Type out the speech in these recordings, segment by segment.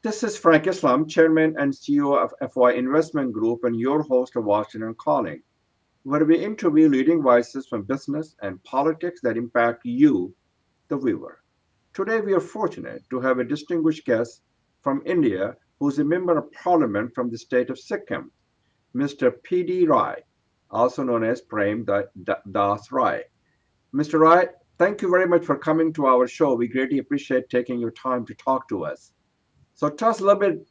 This is Frank Islam, Chairman and CEO of FY Investment Group and your host of Washington Calling, where we interview leading voices from business and politics that impact you, the viewer. Today, we are fortunate to have a distinguished guest from India who's a member of parliament from the state of Sikkim, Mr. P D Rai, also known as Prem Das Rai. Mr. Rai, thank you very much for coming to our show. We greatly appreciate taking your time to talk to us. So tell us a little bit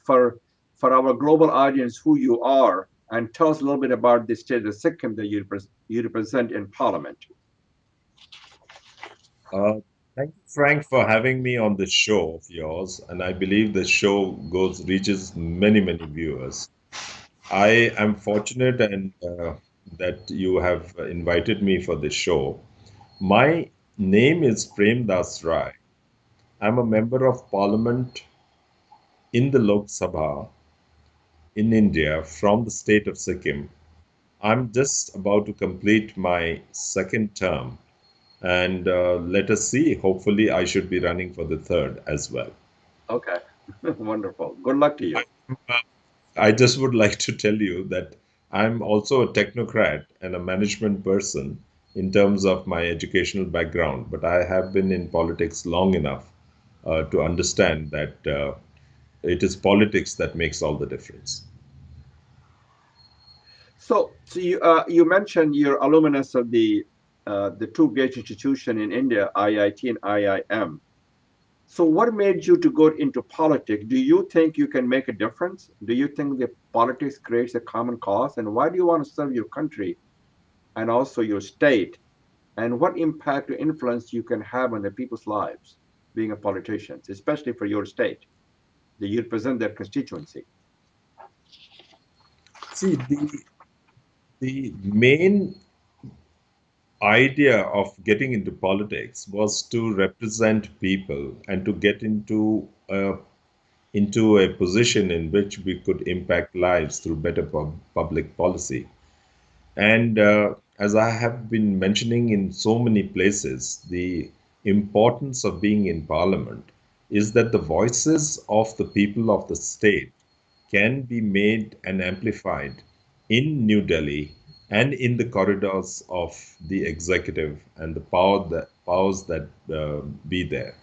for our global audience who you are, and tell us a little bit about the state of Sikkim that you represent in Parliament. Thank you, Frank, for having me on this show of yours, and I believe the show reaches many, many viewers. I am fortunate and that you have invited me for this show. My name is Prem Das Rai. I'm a member of Parliament in the Lok Sabha in India from the state of Sikkim. I'm just about to complete my second term, and let us see. Hopefully, I should be running for the third as well. Okay, wonderful. Good luck to you. I just would like to tell you that I'm also a technocrat and a management person in terms of my educational background, but I have been in politics long enough to understand that it is politics that makes all the difference. So you mentioned you're alumnus of the two great institutions in India, IIT and IIM. So what made you to go into politics? Do you think you can make a difference? Do you think that politics creates a common cause? And why do you want to serve your country and also your state? And what impact or influence you can have on the people's lives being a politician, especially for your state, that you represent their constituency? See, the main idea of getting into politics was to represent people and to get into a position in which we could impact lives through better public policy. And as I have been mentioning in so many places, the importance of being in parliament is that the voices of the people of the state can be made and amplified in New Delhi and in the corridors of the executive and the powers that be there.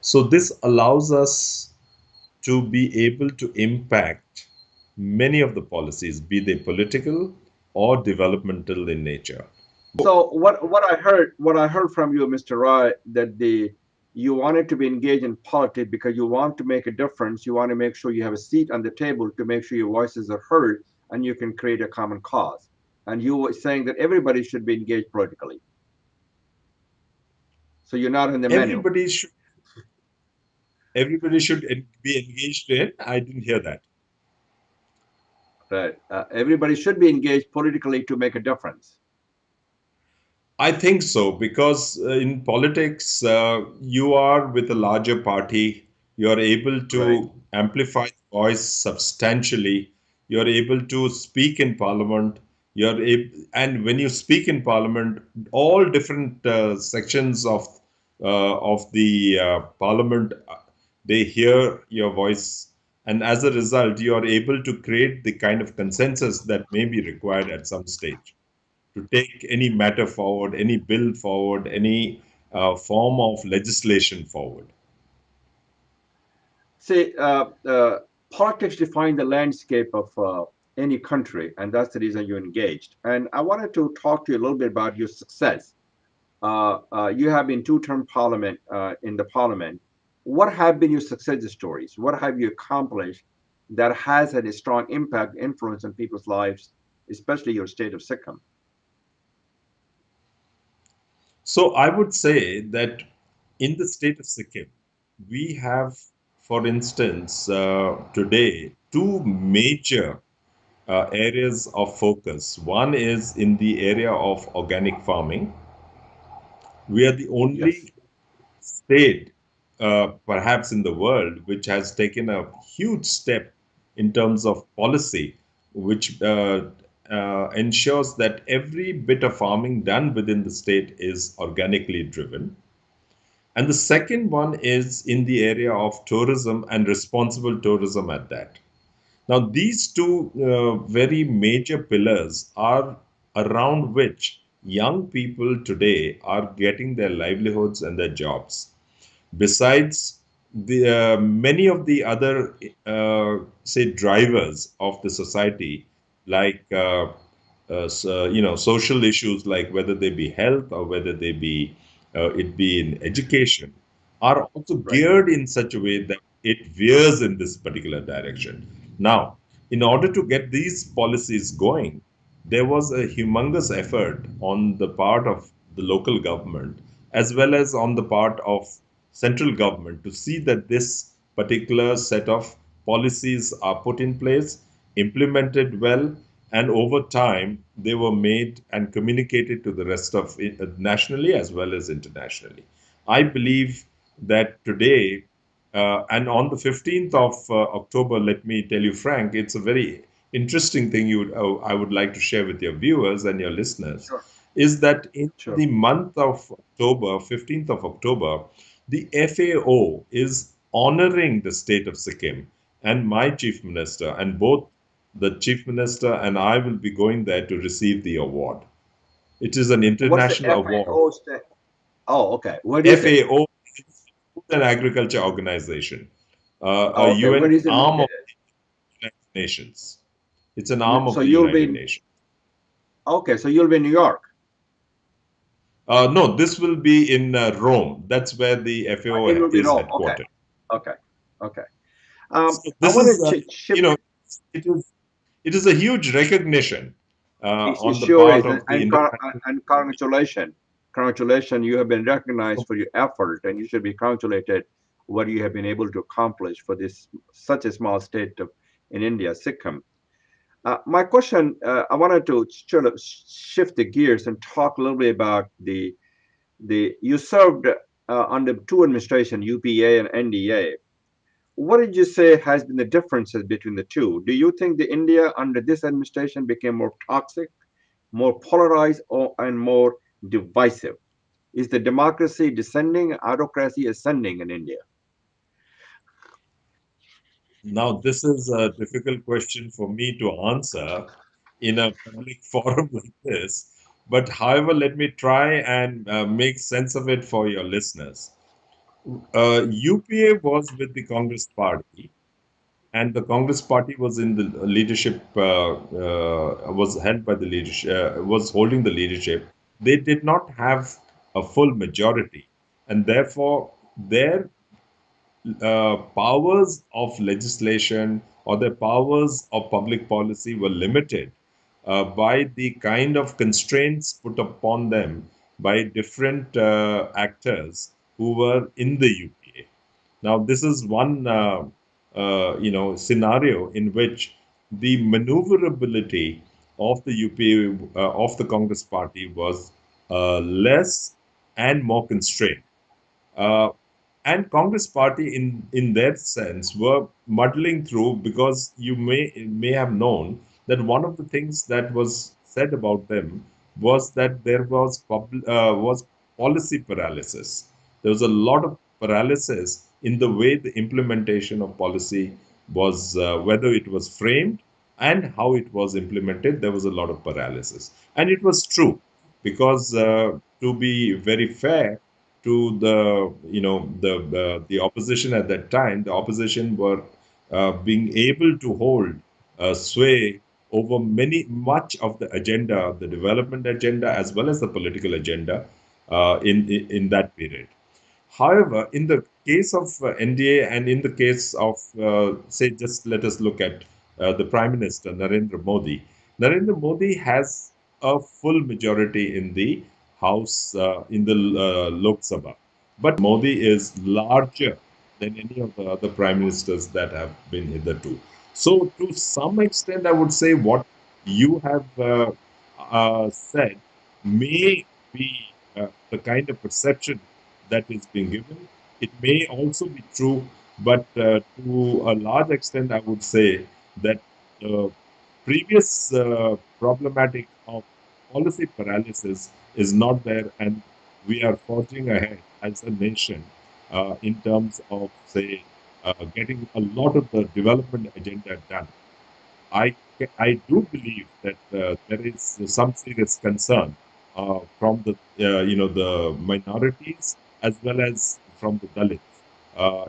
So this allows us to be able to impact many of the policies, be they political or developmental in nature. So what I heard from you, Mr. Rai, that you wanted to be engaged in politics because you want to make a difference. You want to make sure you have a seat on the table to make sure your voices are heard and you can create a common cause. And you were saying that everybody should be engaged politically. So you're not in the menu. Everybody should be engaged in. I didn't hear that. Right. Everybody should be engaged politically to make a difference. I think so, because in politics, you are with a larger party, you are able Right. to amplify the voice substantially, you are able to speak in parliament, and when you speak in parliament, all different sections of the parliament, they hear your voice, and as a result, you are able to create the kind of consensus that may be required at some stage to take any matter forward, any bill forward, any form of legislation forward. See, politics define the landscape of any country, and that's the reason you're engaged. And I wanted to talk to you a little bit about your success. You have been two-term parliament in the parliament. What have been your success stories? What have you accomplished that has had a strong impact, influence on people's lives, especially your state of Sikkim? So I would say that in the state of Sikkim, we have, for instance, today two major areas of focus. One is in the area of organic farming. We are the Yes. only state perhaps in the world, which has taken a huge step in terms of policy, which ensures that every bit of farming done within the state is organically driven. And the second one is in the area of tourism and responsible tourism at that. Now, these two very major pillars are around which young people today are getting their livelihoods and their jobs. Besides the many of the other, say, drivers of the society, like social issues, like whether they be health or whether they be it be in education, are also Right. geared in such a way that it veers in this particular direction. Now, in order to get these policies going, there was a humongous effort on the part of the local government as well as on the part of central government to see that this particular set of policies are put in place, implemented well, and over time they were made and communicated to the rest of nationally as well as internationally. I believe that today, and on the 15th of October, let me tell you, Frank, it's a very interesting thing I would like to share with your viewers and your listeners, Sure. is that in Sure. the month of October, 15th of October, the FAO is honoring the state of Sikkim and my chief minister, and both the chief minister and I will be going there to receive the award. It is an What's the international award. FAO stand? Oh, okay. What is it? FAO is Food and Agriculture Organization, a Oh, okay. Where UN is it arm of located? the United Nations. It's an arm So of the you'll United be Nations. okay. So you'll be in New York. No, this will be in Rome. That's where the FAO It will be is Rome. Okay. headquartered. Okay. Okay. So I this want is, to shift. it is it is a huge recognition It on the sure part is, of the independent. and congratulations, congratulations. You have been recognized for your effort, and you should be congratulated what you have been able to accomplish for this such a small state of, in India, Sikkim. My question, I wanted to sort of shift the gears and talk a little bit about the you served under two administrations, UPA and NDA. What did you say has been the differences between the two? Do you think the India under this administration became more toxic, more polarized, and more divisive? Is the democracy descending, autocracy ascending in India? Now, this is a difficult question for me to answer in a public forum like this. But however, let me try and make sense of it for your listeners. UPA was with the Congress Party, and the Congress Party was in the leadership, was held by the leadership, was holding the leadership. They did not have a full majority, and therefore their powers of legislation or the powers of public policy were limited by the kind of constraints put upon them by different actors who were in the UPA. Now, this is one scenario in which the maneuverability of the UPA of the Congress Party was less and more constrained. Uh, and Congress Party, in their sense, were muddling through because you may have known that one of the things that was said about them was that there was policy paralysis. There was a lot of paralysis in the way the implementation of policy was, whether it was framed and how it was implemented. There was a lot of paralysis, and it was true because, to be very fair to the opposition at that time, the opposition were being able to hold sway over much of the agenda, the development agenda as well as the political agenda in that period. However, in the case of NDA and in the case of, say, just let us look at the Prime Minister, Narendra Modi. Narendra Modi has a full majority in the House, in the Lok Sabha. But Modi is larger than any of the other prime ministers that have been hitherto. So, to some extent, I would say what you have said may be the kind of perception that is being given. It may also be true, but to a large extent, I would say that the previous problematic of policy paralysis is not there, and we are forging ahead as a nation in terms of, say, getting a lot of the development agenda done. I do believe that there is some serious concern from the the minorities as well as from the Dalits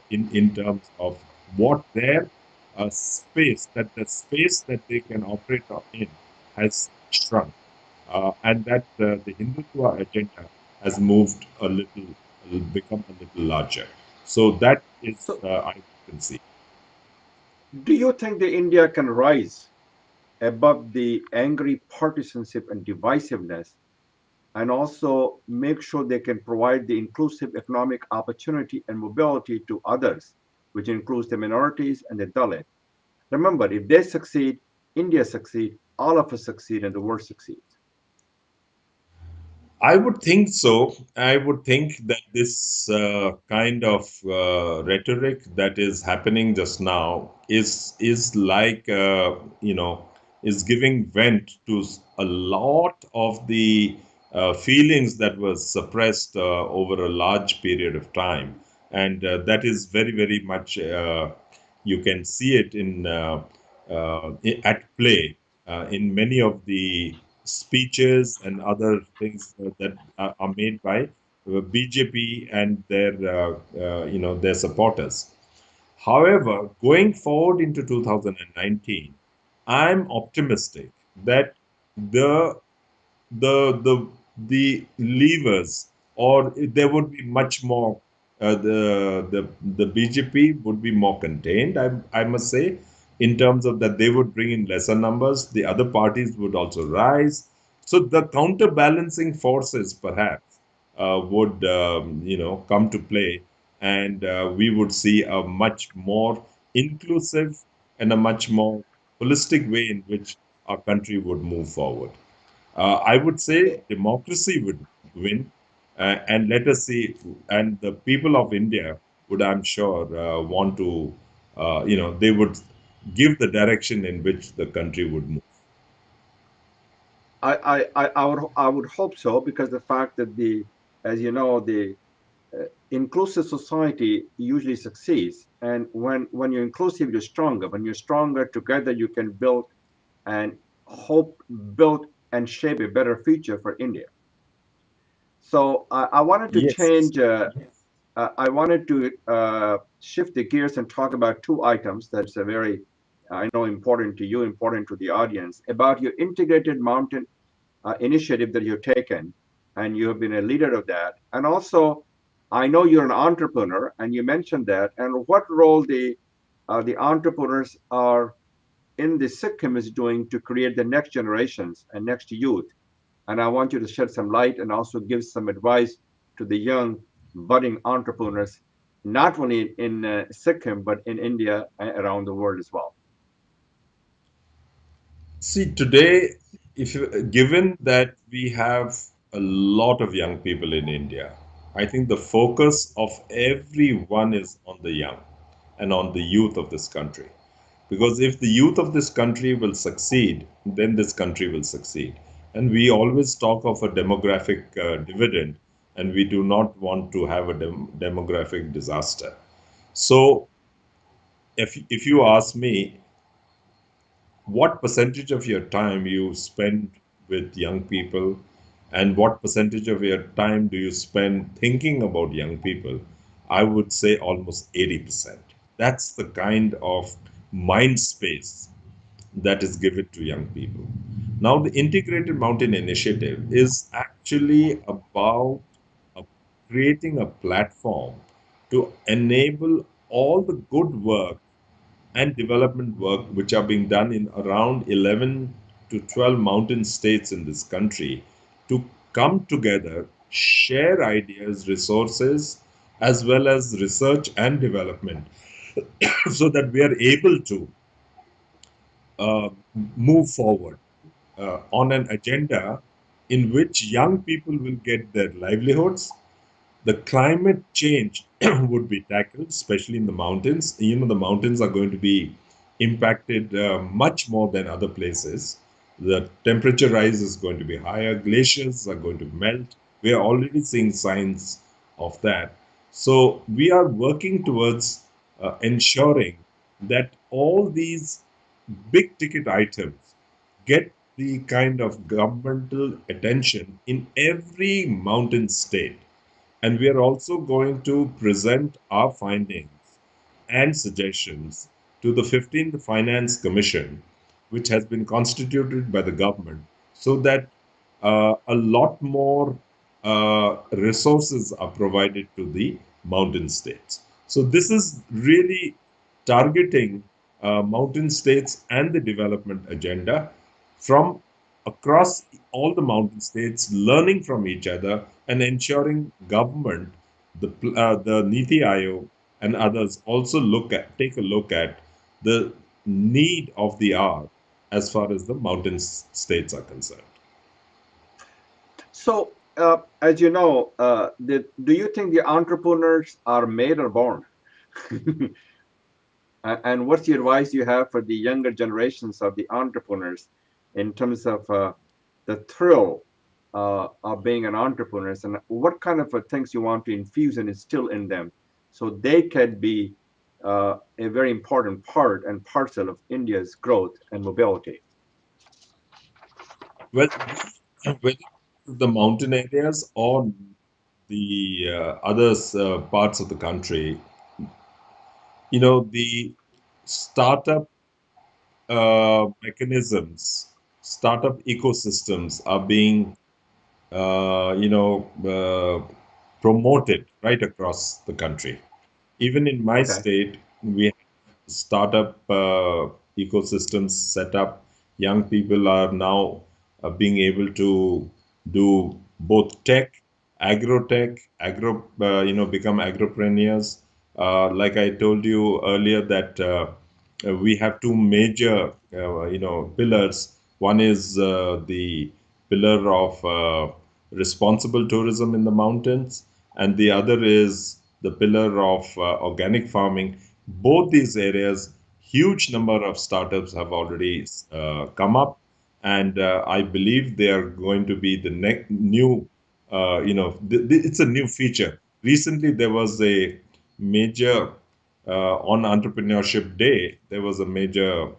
in terms of what their space that they can operate in has shrunk, and that the Hindutva agenda has moved become a little larger. So that is So, I can see. do you think that India can rise above the angry partisanship and divisiveness and also make sure they can provide the inclusive economic opportunity and mobility to others, which includes the minorities and the Dalit? Remember, if they succeed, India succeed, all of us succeed, and the world succeeds. I would think so. I would think that this kind of rhetoric that is happening just now is like is giving vent to a lot of the feelings that was suppressed over a large period of time, and that is very much you can see it in at play in many of the speeches and other things that are made by BJP and their their supporters. However, going forward into 2019, I'm optimistic that the the levers, or there would be much more. The BJP would be more contained. I must say, in terms of that they would bring in lesser numbers. The other parties would also rise. So the counterbalancing forces perhaps would come to play, and we would see a much more inclusive and a much more holistic way in which our country would move forward. I would say democracy would win, and let us see. And the people of India would, I'm sure, want to, they would give the direction in which the country would move. I would hope so because the fact that as you know, the inclusive society usually succeeds, and when you're inclusive, you're stronger. When you're stronger together, you can build and hope build and shape a better future for India. So I wanted to Yes. change. I wanted to shift the gears and talk about two items that's a very, I know, important to you, important to the audience, about your integrated mountain initiative that you've taken, and you have been a leader of that. And also, I know you're an entrepreneur, and you mentioned that, and what role the entrepreneurs are in the Sikkim is doing to create the next generations and next youth. And I want you to shed some light and also give some advice to the young budding entrepreneurs, not only in Sikkim, but in India and around the world as well. See, today, given that we have a lot of young people in India, I think the focus of everyone is on the young and on the youth of this country. Because if the youth of this country will succeed, then this country will succeed. And we always talk of a demographic dividend, and we do not want to have a demographic disaster. So, if you ask me, what percentage of your time you spend with young people, and what percentage of your time do you spend thinking about young people, I would say almost 80%. That's the kind of mind space that is given to young people. Now, the Integrated Mountain Initiative is actually about uh, creating a platform to enable all the good work and development work which are being done in around 11 to 12 mountain states in this country to come together, share ideas, resources, as well as research and development so that we are able to uh, move forward on an agenda in which young people will get their livelihoods, The climate change would be tackled, especially in the mountains. The mountains are going to be impacted much more than other places. The temperature rise is going to be higher, glaciers are going to melt. We are already seeing signs of that. So, we are working towards ensuring that all these big ticket items get the kind of governmental attention in every mountain state. And we are also going to present our findings and suggestions to the 15th Finance Commission, which has been constituted by the government, so that a lot more resources are provided to the mountain states. So, this is really targeting mountain states and the development agenda from across all the mountain states, learning from each other and ensuring government, the Niti Aayog and others also take a look at the need of the hour as far as the mountain states are concerned. So, as you know, do you think the entrepreneurs are made or born? And what's the advice you have for the younger generations of the entrepreneurs in terms of the thrill of being an entrepreneur, and what kind of things you want to infuse and instill in them so they can be a very important part and parcel of India's growth and mobility? Well, whether the mountain areas or the other parts of the country, the startup mechanisms, startup ecosystems are being, promoted right across the country. Even in my Okay. state, we have startup ecosystems set up. Young people are now being able to do both tech, agro-tech, become agropreneurs. Like I told you earlier, that we have two major, pillars. One is the pillar of responsible tourism in the mountains, and the other is the pillar of organic farming. Both these areas, huge number of startups have already come up, and I believe they are going to be the new, it's a new feature. Recently, there was a major on Entrepreneurship Day. There was a major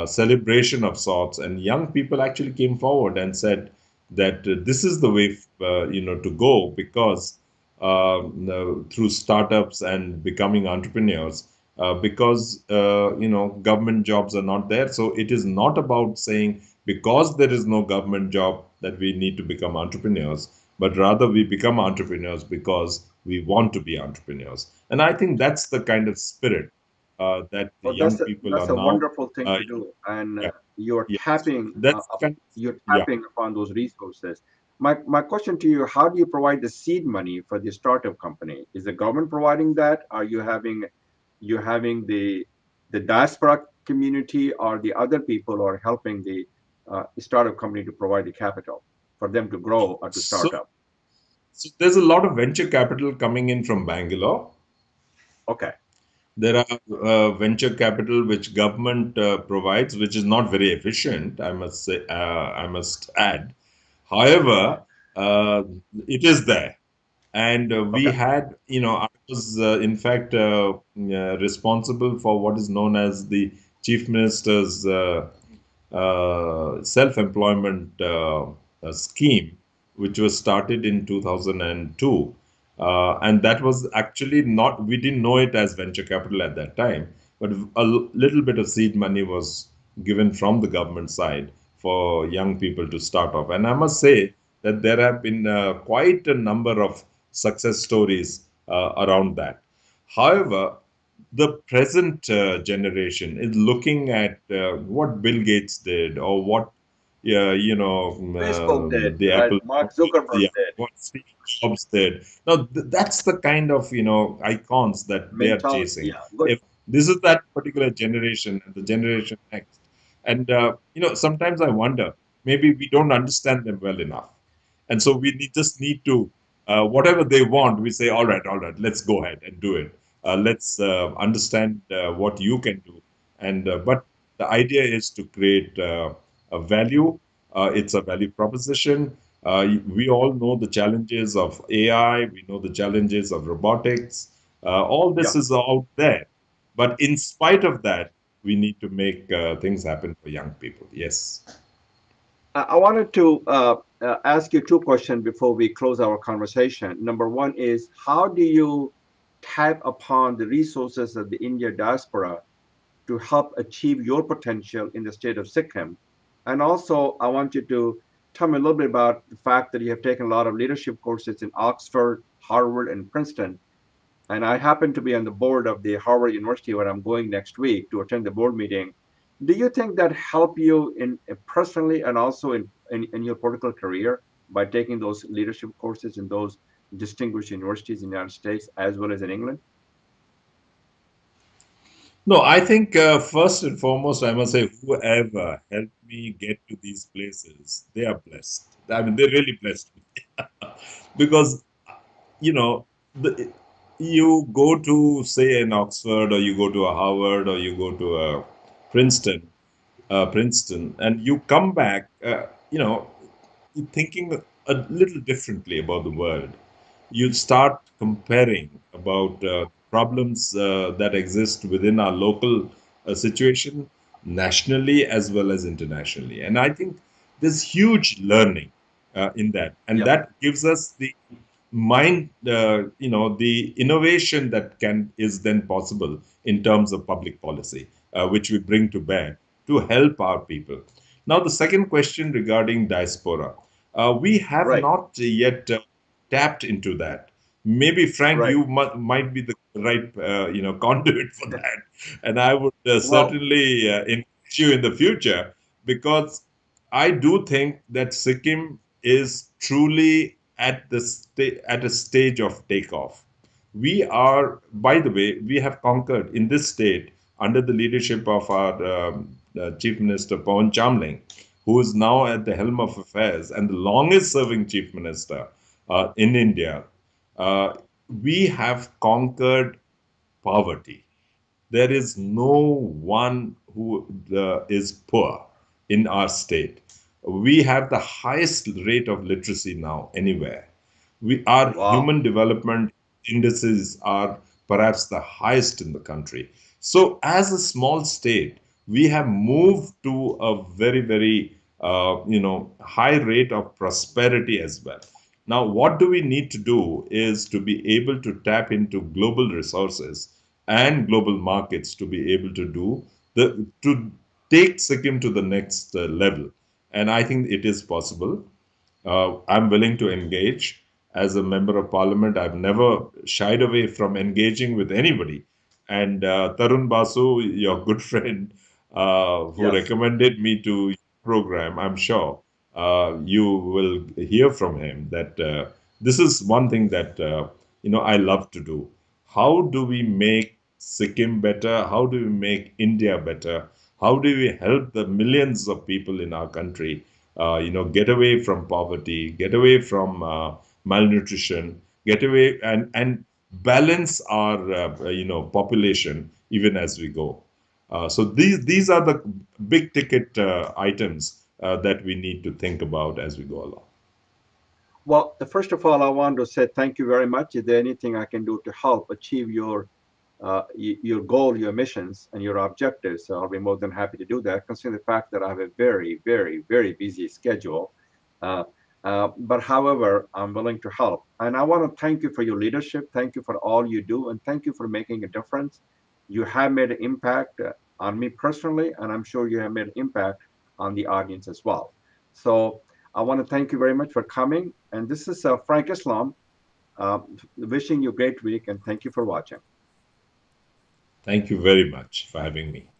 celebration of sorts, and young people actually came forward and said that this is the way, to go, because through startups and becoming entrepreneurs, because government jobs are not there. So it is not about saying because there is no government job that we need to become entrepreneurs, but rather we become entrepreneurs because we want to be entrepreneurs. And I think that's the kind of spirit that the Well, young people are that's a now. wonderful thing to do, and Yeah, you're yeah. tapping So that's kind of, you're yeah. tapping upon those resources. My question to you: how do you provide the seed money for the startup company? Is the government providing that? Are you having the diaspora community or the other people who are helping the startup company to provide the capital for them to grow or to So, start up? so there's a lot of venture capital coming in from Bangalore. Okay, There are venture capital which government provides, which is not very efficient, I must say, I must add. However, uh, it is there. And we okay, had, I was in fact responsible for what is known as the Chief Minister's self-employment scheme, which was started in 2002. And that was actually not, we didn't know it as venture capital at that time, but a little bit of seed money was given from the government side for young people to start off. And I must say that there have been quite a number of success stories around that. However, the present generation is looking at what Bill Gates did, or what, yeah, Facebook did, the right? Apple, Mark Zuckerberg yeah, did. what Steve Jobs did. Now, that's the kind of, icons that they are Mentality, chasing. yeah, good. If this is that particular generation and the generation next, and sometimes I wonder maybe we don't understand them well enough, and so we just need to whatever they want, we say, all right, let's go ahead and do it. Let's understand what you can do. And but the idea is to create a value. It's a value proposition. We all know the challenges of AI. We know the challenges of robotics. All Yeah. this is out there. But in spite of that, we need to make things happen for young people. Yes. I wanted to ask you two questions before we close our conversation. Number one is, how do you tap upon the resources of the India diaspora to help achieve your potential in the state of Sikkim? And also, I want you to tell me a little bit about the fact that you have taken a lot of leadership courses in Oxford, Harvard, and Princeton. And I happen to be on the board of the Harvard University where I'm going next week to attend the board meeting. Do you think that helped you in personally and also in your political career by taking those leadership courses in those distinguished universities in the United States as well as in England? No, I think first and foremost, I must say, whoever helped me get to these places, they are blessed. I mean, they're really blessed because you know, you go to say an Oxford or you go to a Harvard or you go to a Princeton, and you come back, thinking a little differently about the world. You start comparing about problems that exist within our local situation, nationally as well as internationally. And I think there's huge learning in that, and Yeah, that gives us the mind, the innovation that can is then possible in terms of public policy, which we bring to bear to help our people. Now, the second question regarding diaspora, we have right, not yet tapped into that. Maybe Frank, right. you might be the right, conduit for that, and I would Well, certainly encourage you in the future because I do think that Sikkim is truly at at a stage of takeoff. We are, by the way, we have conquered in this state under the leadership of our Chief Minister Pawan Chamling, who is now at the helm of affairs and the longest serving Chief Minister in India. Uh, we have conquered poverty. There is no one who is poor in our state. We have the highest rate of literacy now anywhere. Our wow. human development indices are perhaps the highest in the country. So, as a small state, we have moved to a very, very high rate of prosperity as well. Now, what do we need to do is to be able to tap into global resources and global markets to be able to do to take Sikkim to the next level. And I think it is possible. I'm willing to engage as a member of parliament. I've never shied away from engaging with anybody. And Tarun Basu, your good friend, who Yes. recommended me to your program, I'm sure you will hear from him that this is one thing that I love to do. How do we make Sikkim better? How do we make India better? How do we help the millions of people in our country, get away from poverty, get away from malnutrition, get away and balance our, population even as we go. So these are the big ticket items that we need to think about as we go along. Well, first of all, I want to say thank you very much. Is there anything I can do to help achieve your goal, your missions, and your objectives? So I'll be more than happy to do that, considering the fact that I have a very, very, very busy schedule. Uh, but however, I'm willing to help. And I want to thank you for your leadership. Thank you for all you do, and thank you for making a difference. You have made an impact on me personally, and I'm sure you have made an impact on the audience as well. So I want to thank you very much for coming. And this is Frank Islam, wishing you a great week, and thank you for watching. Thank you very much for having me.